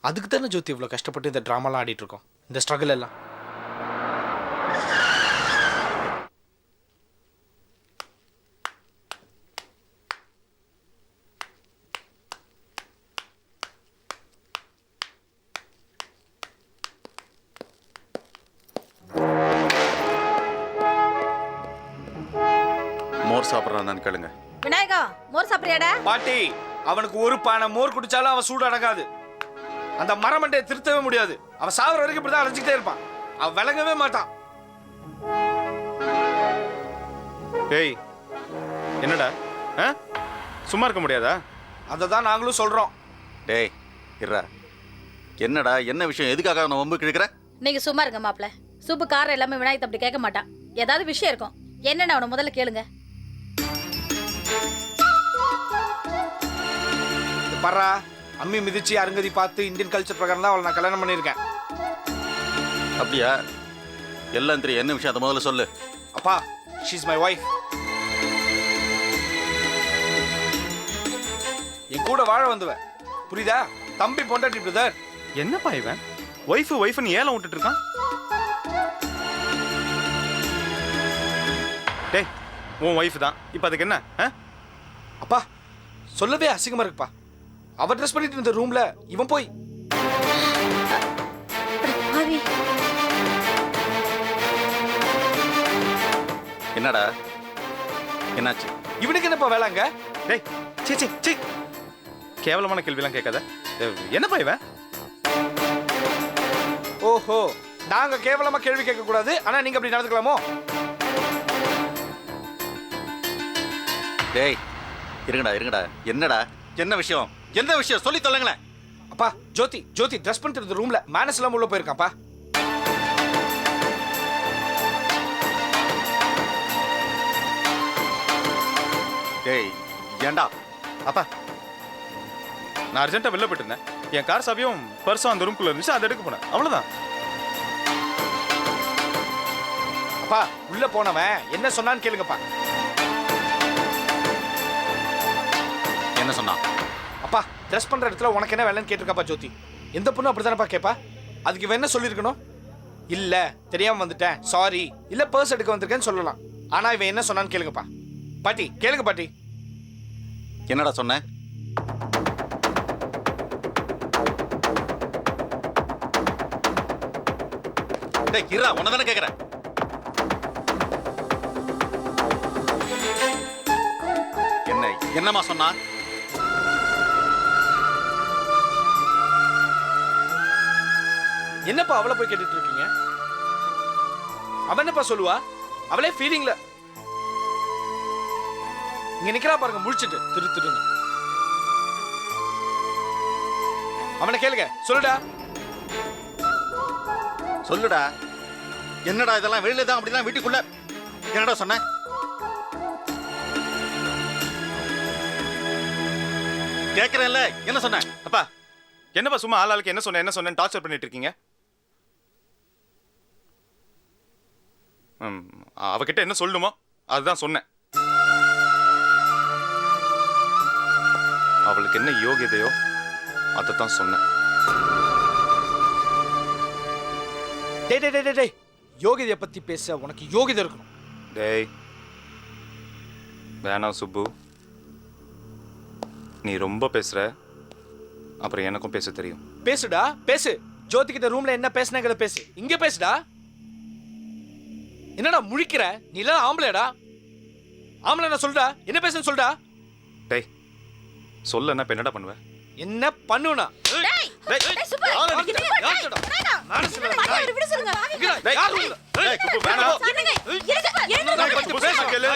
அதுக்கு தானே ஜோதி இவ்வளோ கஷ்டப்பட்டு இந்த ட்ராமாலாம் ஆடிட்டு இருக்கோம், இந்த ஸ்ட்ரகிள் எல்லாம். மோர் சாப்பிட்றான்னு கேளுங்க. விநாயகா, மோர் சாப்பிட்றியாடா? பாட்டி, அவனுக்கு ஒரு பானை மோர் குடிச்சாலும் அவன் சூடு அடங்காது. அந்த மரமண்டையை திருத்தவே முடியாது. அவன் சாகுற வரைக்கும் இப்படிதான் அழைச்சிக்கிட்டே இருப்பான். அவன் விளங்கவே மாட்டான். டேய், என்னடா சும்மா இருக்க முடியாதா? அதை தான் நாங்களும் சொல்றோம். டேய் இருடா, என்னடா என்ன விஷயம், எதுக்காக நான் வம்பு கிழக்கிற? நீங்க சும்மா இருங்க மாப்ள. சூப்பு காரம் எல்லாமே விநாயகத்தை அப்படி கேட்க மாட்டான். ஏதாவது விஷயம் இருக்கும். என்னன்னு அவனை முதல்ல கேளுங்க. பர்றா, அம்மி மிதிச்சு அருங்கதி பார்த்து இந்தியன் கல்ச்சர் பிரகாரம் தான் அவளை நான் கல்யாணம் பண்ணியிருக்கேன். அப்படியா? எல்லாம் தெரியும், என்ன விஷயம் அதை முதல்ல சொல்லு. அப்பா, ஷீ இஸ் மை வைஃப். என் கூட வாழ வந்துவ, புரியுதா? தம்பி பொண்டாட்டி பிரதர். என்னப்பா இவன் ஒய்ஃப்னு ஏலம் விட்டுட்டு இருக்கான்? டேய், உன் ஒய்ஃப் தான், இப்போ அதுக்கு என்ன? அப்பா, சொல்லவே அசிங்கமா இருக்குப்பா. அவ ட்ரெஸ் பண்ணிட்டு இருந்த ரூம்ல இவன் போய். என்னடா என்னாச்சு? இவனுக்கு என்னப்பா வேலைங்க? டேய், சீ சீ சீ, கேவலமான கேள்விலாம் கேட்காத. என்னப்பா இவன்? ஓஹோ, நாங்க கேவலமா கேள்வி கேட்க கூடாது, ஆனா நீங்க அப்படி நடந்துக்கலாமோ? டேய் இருங்கடா இருங்கடா, என்னடா என்ன விஷயம், என்ன விஷயம் சொல்லி தொலைங்களேன். அப்பா, ஜோதி ட்ரெஸ் பண்ணிட்டு இருந்த ரூம்ல மேனஸ் எல்லாம் உள்ள போயிருக்காப்பா. டேய் ஏண்டா? அப்பா, நான் அர்ஜென்ட்டாக வெளில போயிட்டு இருந்தேன். என் கார் சாவியும் பர்ஸும் அந்த ரூம்குள்ள இருந்துச்சு, அதை எடுக்க போனேன், அவ்வளோதான். அப்பா, உள்ள போனவன் என்ன சொன்னான்னு கேளுங்கப்பா. என்ன சொன்னான்? அப்பா, ட்ரெஸ் பண்ற இடத்துல உனக்கு என்ன வேலைன்னு கேட்டிருக்காப்பா ஜோதி. எந்த பொண்ணு அப்படித்தானப்பா கேட்பா? அதுக்கு இவன் என்ன சொல்லியிருக்கணும்? இல்ல தெரியாம வந்துட்டேன், சாரி, இல்ல பர்ஸ் எடுக்க வந்திருக்கேன்னு சொல்லலாம். ஆனா இவன் என்ன சொன்னான்னு கேளுங்கப்பா. பாட்டி கேளுங்க பாட்டி. என்னடா சொன்ன? டேய் கிரா, உன்னை தானே கேட்கிறேன். என்னம்மா சொன்னா? என்னப்பா அவளை போய் கேட்டுட்டு இருக்கீங்க? அவன் என்னப்பா சொல்லுவா? அவளே ஃபீலிங்ல இங்க நிக்கிறா பாருங்க, முழிச்சிட்டு திருன்னு. அவனை கேளுங்க, சொல்லுடா. சொல்லுடா. என்னடா இதெல்லாம் வெளியில தான் அப்படிதான் வீட்டுக்குள்ள என்னடா சொன்ன? கேட்கிறேன்ல, என்ன சொன்ன? அப்பா, என்னப்பா சும்மா ஆளாளுக்கு என்ன சொன்னேன்னு டார்ச்சர் பண்ணிட்டு இருக்கீங்க? அவகிட்ட என்ன சொல்லணுமோ அதுதான் சொன்னேன். அவளுக்கு என்ன யோகியதையோ அதைத்தான் சொன்னேன். டேய், யோகிதைய பத்தி பேச உனக்கு யோகிதை இருக்கணும். டேய் வேணாம் சுப்பு, நீ ரொம்ப பேசுற, அப்புறம் எனக்கும் பேச தெரியும். பேசுடா, பேசு. ஜோதி கிட்ட ரூம்ல என்ன பேசுனாங்கறத பேசு. இங்க பேசுடா. என்னடா முழிக்கிற? நீ இல்ல ஆம்பளைடா. ஆம்பளை நான் சொல்றா, என்ன பேசுன்னு சொல்றா. டேய் சொல்லன்னா இப்ப என்னடா பண்ணுவ? என்ன பண்ணுவனா? டேய் சுப்பு, விடு சொல்லுங்க. டேய் சுப்பு வேணாம். பேச கேளு.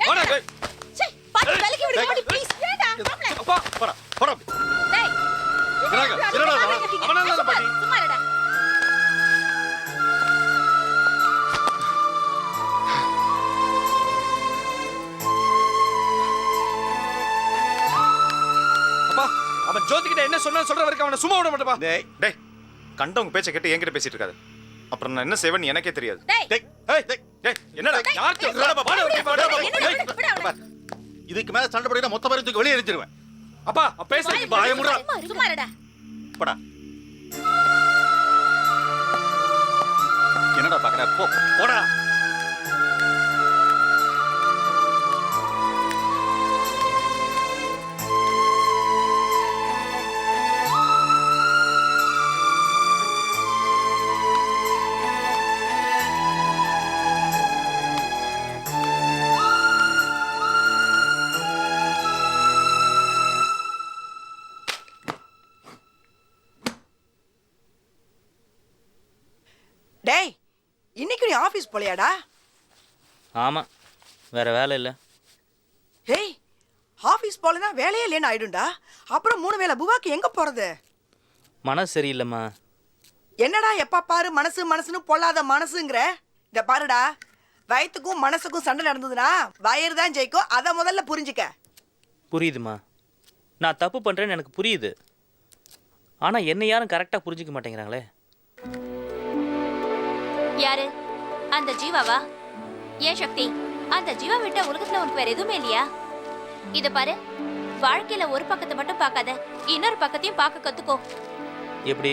வாடா டேய். சீ, பாத்து விலகி விடு பாட்டி ப்ளீஸ். வேண்டா. அப்பா போடா. டேய் அவனால பாட்டி. அப்பா, அவன் ஜோதிகிட்ட என்ன சொன்னா சொல்ற வரைக்கும் அவனை சும்மா விட மாட்டேப்பா. டேய் கண்டவங்க பேச்சை கேட்டு என்கிட்ட பேசிட்டு இருக்காது. அப்புறம் நான் என்ன செய்வேன்னு எனக்கே தெரியாது. என்னடா இதுக்கு மேல சண்டை போடுறா மொத்த பேரும் தூக்கி வெளியே எரிஞ்சிருவேன். அப்பா பேசுறீங்க பாய முடா. சும்மா இருடா. போடா. என்னடா பாக்குற? போ போடா. டேய், இன்னைக்கு நீ ஆபீஸ் போலையாடா? ஆமாம், வேற வேலை இல்லை. டேய், ஆபீஸ் போலனா வேலையே இல்லைன்னு ஆயிடும்டா. அப்புறம் 3 வேளை புவாக்கு எங்க போறது? மனசு சரியில்லைம்மா. என்னடா எப்ப பாரு மனசு மனசுன்னு பொல்லாத மனசுங்கிற? இந்த பாருடா, வயிற்றுக்கும் மனசுக்கும் சண்டை நடந்ததுன்னா வயிறு தான் ஜெயிக்கும். அதை முதல்ல புரிஞ்சுக்க. புரியுதுமா, நான் தப்பு பண்ணுறேன்னு எனக்கு புரியுது. ஆனால் என்னை யாரும் கரெக்டாக புரிஞ்சிக்க மாட்டேங்கிறாங்களே. யாரு? அந்த ஜீவாவா? ஏன் சக்தி, அந்த ஜீவா விட்ட உலகத்துல உனக்கு வேற எதுவுமே இல்லையா? இத பாரு, வாழ்க்கையில ஒரு பக்கத்தை மட்டும் பார்க்காத, இன்னொரு பக்கத்தையும் பார்க்க கத்துக்கோ. எப்படி?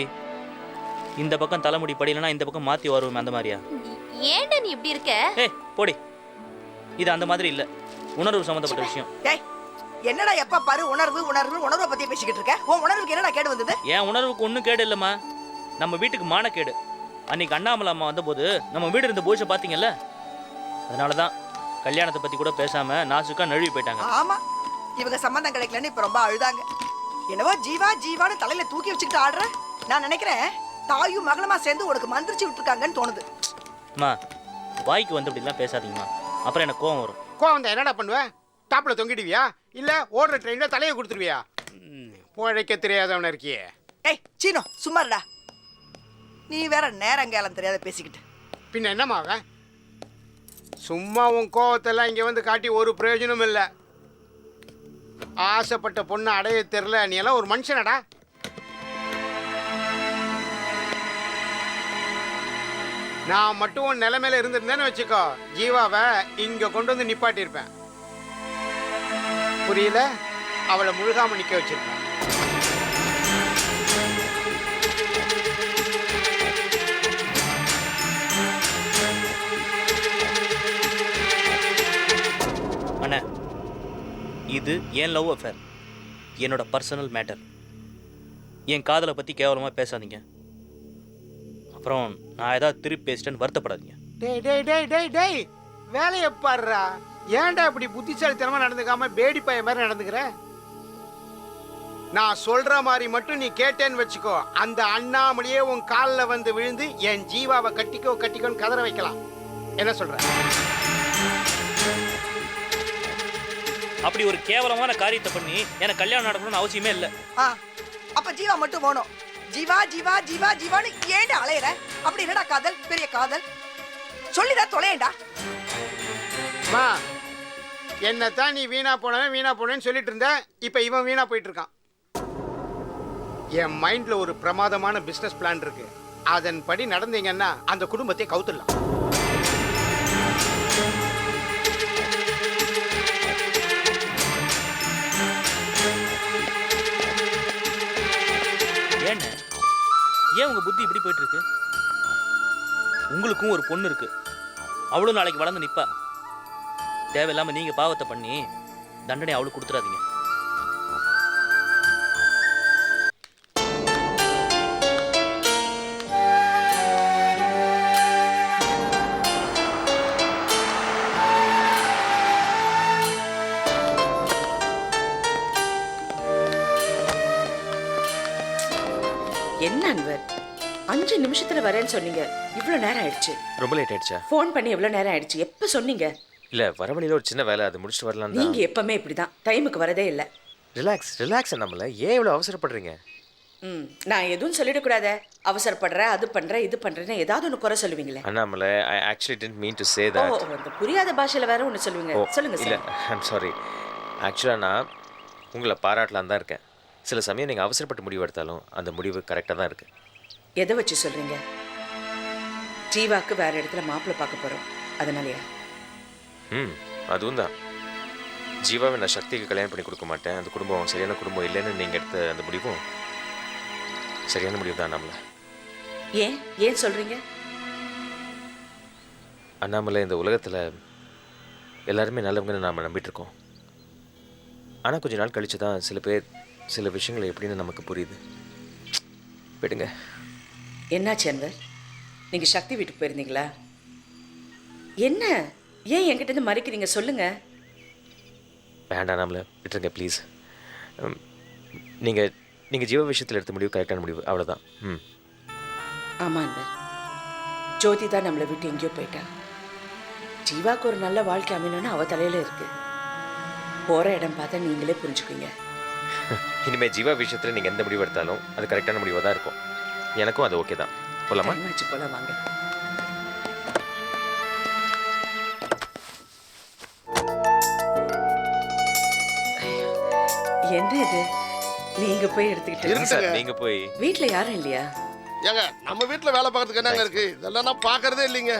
இந்த பக்கம் தலைமுடி படியலன்னா இந்த பக்கம் மாற்றி வருவோம், அந்த மாதிரியா? ஏன்டா நீ இப்படி இருக்க? ஏய் போடி, இது அந்த மாதிரி இல்லை, உணர்வு சம்மந்தப்பட்ட விஷயம். டேய், என்னடா எப்ப பாரு உணர்வை பத்தி பேசிக்கிட்டு இருக்க? உன் உணர்வுக்கு என்னடா கேடு வந்தது? என் உணர்வுக்கு ஒன்றும் கேடு இல்லைம்மா, நம்ம வீட்டுக்கு மானக்கேடு. அன்னைக்கு அண்ணாமலை அம்மா வந்தபோது நம்ம வீடு இருந்த போஷை பார்த்தீங்கல்ல, அதனால தான் கல்யாணத்தை பற்றி கூட பேசாம நாசுக்கா நழுவி போயிட்டாங்க. ஆமா, இவங்க சம்பந்தம் கிடைக்கலன்னு இப்ப ரொம்ப அழுதாங்க. என்னவோ ஜீவா ஜீவான்னு தலையில தூக்கி வச்சுக்கிட்டு ஆடுற. நான் நினைக்கிறேன் தாயும் மகளுமா சேர்ந்து உனக்கு மந்திரிச்சு விட்டுருக்காங்கன்னு தோணுது. அம்மா, வாய்க்கு வந்து அப்படிலாம் பேசாதீங்கம்மா, அப்புறம் எனக்கு கோவம் வரும். கோவம் தான் என்னடா பண்ணுவேன்? டாப்ல தொங்கிடுவியா இல்ல ஓடுற ட்ரெயின்ல தலையை கொடுத்துருவியா? உழைக்க தெரியாதவன இருக்கியே. ஏய் சீனோ, சும்மா இருடா. நீ வேற நேரங்காலம் தெரியாத பேசிக்கிட்டு. பின்ன என்னமாவ? சும்மா உன் கோவத்தெல்லாம் இங்க வந்து காட்டி ஒரு பிரயோஜனமும் இல்லை. ஆசைப்பட்ட பொண்ணு அடைய தெரியல, நீ எல்லாம் ஒரு மனுஷனடா. நான் மட்டும் உன் நிலைமையில இருந்திருந்தேன்னு வச்சுக்கோ, ஜீவாவை இங்க கொண்டு வந்து நிப்பாட்டியிருப்பேன். புரியல? அவளை முழுகாம நிக்க வச்சிருப்பேன். அண்ணா, இது என் லவ் அஃபேர், என்னோட பர்சனல் மேட்டர். என் காதலை பற்றி கேவலமாக பேசாதீங்க, அப்புறம் நான் ஏதாவது திருப்பி பேசிட்டேன்னு வருத்தப்படாதீங்க. டேய் டேய் டேய் டேய் டேய், வேலையை பாடுறா. ஏன்டா இப்படி புத்திசாலித்தனமா நடந்துக்காம பேடி பைய மாதிரி நடந்துக்கிற? நான் சொல்ற மாதிரி மட்டும் நீ கேட்டேன்னு வச்சுக்கோ, அந்த அண்ணாமலையே உன் காலில் வந்து விழுந்து என் ஜீவாவை கட்டிக்கோ கட்டிக்கோன்னு கதற வைக்கலாம். என்ன சொல்ற? அப்படி ஒரு கேவலமான காரியத்தை பண்ணி எனக்கு கல்யாணம் நடக்கணும்னு அவசியமே இல்லை. அப்ப ஜீவா மட்டும் போனோம். ஜீவா ஜீவா ஜீவா ஜீவான்னு ஏன்டா அலையற? அப்படி என்னடா காதல்? பெரிய காதல் சொல்லிடா, தொலையேண்டா. மா, என்னத்தான் நீ வீணா போனேன்னு சொல்லிட்டு இருந்த, இப்ப இவன் வீணா போயிட்டு இருக்கான். என் மைண்ட்ல ஒரு பிரமாதமான பிசினஸ் பிளான் இருக்கு. அதன்படி நடந்தீங்கன்னா அந்த குடும்பத்தை கவுத்துடலாம். ஏன் உங்க புத்தி இப்படி போயிட்டு இருக்கு? உங்களுக்கும் ஒரு பொண்ணு இருக்கு, அவளும் நாளைக்கு வளர்ந்து நிப்பா. தேவையில்லாம நீங்க பாவத்தை பண்ணி தண்டனை அவளுக்கு கொடுத்துறாதீங்க. என்ன அன்வர், 5 நிமிஷத்துல வரேன்னு சொன்னீங்க, இவ்வளவு நேரம் ஆயிடுச்சு. ரொம்ப லேட் ஆயிடுச்சா? ஃபோன் பண்ணி எவ்வளவு நேரம் ஆயிடுச்சு? எப்ப சொன்னீங்க? இல்ல, வர வழியில ஒரு சின்ன வேலை, அது முடிச்சுட்டு வரலாம். நீங்க எப்பவுமே இப்படிதான், டைமுக்கு வரதே இல்ல. ரிலாக்ஸ் நம்மள ஏன் இவ்வளவு அவசரப்படுறீங்க? நான் எதுவும் சொல்லிடக்கூடாத. அவசரப்படுற, அது பண்ற, இது பண்றேன்னு ஏதாவது ஒன்று குறை சொல்லுவீங்களே. Annamalai, I actually didn't mean to say oh, that. அந்த புரியாத பாஷையில் வேற ஒன்று சொல்லுவீங்க. சொல்லுங்க இல்லை, சார். I'm sorry. ஆக்சுவலாக நான் உங்களை பாராட்டலாம் தான் இருக்கேன். சில சமயம் நீங்கள் அவசரப்பட்டு முடிவு எடுத்தாலும் அந்த முடிவு கரெக்டாக தான் இருக்குது. எதை வச்சு சொல்றீங்க? ஜீவாக்கு வேற இடத்துல மாப்பிள்ளை பார்க்க போறோம், அதனாலயா? அதுவும் தான். ஜீவாவை நான் சக்திக்கு கல்யாணம் பண்ணி கொடுக்க மாட்டேன், அந்த குடும்பம் சரியான குடும்பம் இல்லைன்னு நீங்கள் எடுத்த அந்த முடிவும் சரியான முடிவு தான் அண்ணாமலை. ஏன் சொல்றீங்க? அண்ணாமலை, இந்த உலகத்தில் எல்லாருமே நல்லவங்கன்னு நாம் நம்பிட்டு இருக்கோம். ஆனால் கொஞ்ச நாள் கழிச்சு தான் சில பேர் சில விஷயங்கள் எப்படின்னு நமக்கு புரியுது. விடுங்க. என்னாச்சு அன்வர்? நீங்க சக்தி வீட்டுக்கு போயிருந்தீங்களா? என்ன ஏன் என்கிட்ட இருந்து மறைக்கிறீங்க? சொல்லுங்க. வேண்டாம் நம்மள விட்டுருங்க ப்ளீஸ். நீங்கள் ஜீவ விஷயத்தில் எடுத்த முடிவு கரெக்டான முடிவு, அவ்வளோதான். ஆமா அன்வர், ஜோதி தான் நம்மளை விட்டு எங்கேயோ போயிட்டா. ஜீவாக்கு ஒரு நல்ல வாழ்க்கை அமையணும்னு அவ தலையில இருக்கு. போற இடம் பார்த்தா நீங்களே புரிஞ்சுக்குவீங்க. இனிமேல் ஜீவா விஷயத்தில் நீங்கள் எந்த முடிவு எடுத்தாலும் அது கரெக்டான முடிவாக தான் இருக்கும். எனக்கும் அது ஓகே தான். போலாமா? போலாம் வாங்க. என்ன இது? நீங்க போய் எடுத்துக்கிட்டு நீங்க போய். வீட்ல யாரும் இல்லையா? ஏங்க, நம்ம வீட்டுல வேலை பார்க்கறதுக்கு என்னங்க இருக்கு? இதெல்லாம் நான் பார்க்கறதே இல்லைங்க.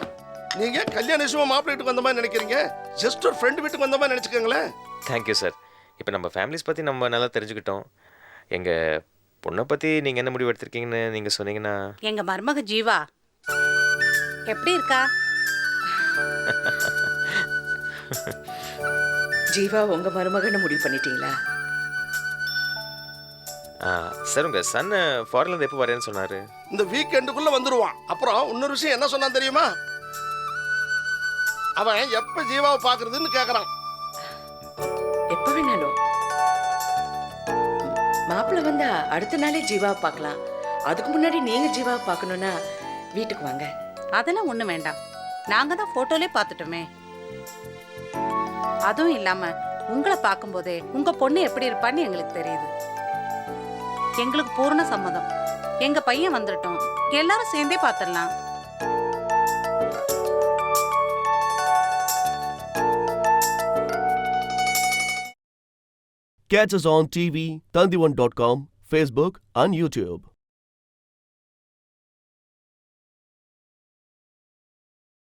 நீங்க கல்யாண விஷயமா மாப்பிள்ளை வீட்டுக்கு வந்த மாதிரி நினைக்கிறீங்க. ஜஸ்ட் ஒரு ஃப்ரெண்ட் வீட்டுக்கு வந்த மாதிரி நினைச்சுக்கோங்களேன். Thank you sir. இப்போ நம்ம ஃபேமிலிஸ் பற்றி நம்ம நல்லா தெரிஞ்சுக்கிட்டோம். எங்கள் பொண்ணை பற்றி நீங்கள் என்ன முடிவு எடுத்திருக்கீங்கன்னு நீங்கள் சொன்னீங்கன்னா. எங்க மருமக ஜீவா எப்படி இருக்கா? ஜீவா உங்க மருமகன்னு முடிவு பண்ணிட்டீங்களா? சார், உங்கள் சன் ஃபாரின்லேருந்து எப்போ வரேன்னு சொன்னார்? இந்த வீக்கெண்டுக்குள்ள வந்துருவான். அப்புறம் இன்னொரு விஷயம் என்ன சொன்னான் தெரியுமா? அவன் எப்ப ஜீவாவை பார்க்கறதுன்னு கேட்கறான். எப்ப வேணாலும். மாப்பிள்ளை வந்தா அடுத்த நாளே ஜீவாவை பார்க்கலாம். அதுக்கு முன்னாடி நீங்க ஜீவாவை பார்க்கணும்னா வீட்டுக்கு வாங்க. அதெல்லாம் ஒண்ணு வேண்டாம், நாங்க தான் போட்டோலே பார்த்துட்டோமே. அதுவும் இல்லாம உங்களை பார்க்கும்போதே உங்க பொண்ணு எப்படி இருப்பான்னு எங்களுக்கு தெரியுது. எங்களுக்கு பூர்ண சம்மதம். எங்க பையன் வந்துட்டோம், எல்லாரும் சேர்ந்தே பார்த்துடலாம். Catch us on TV, Tandivan.com, Facebook and YouTube.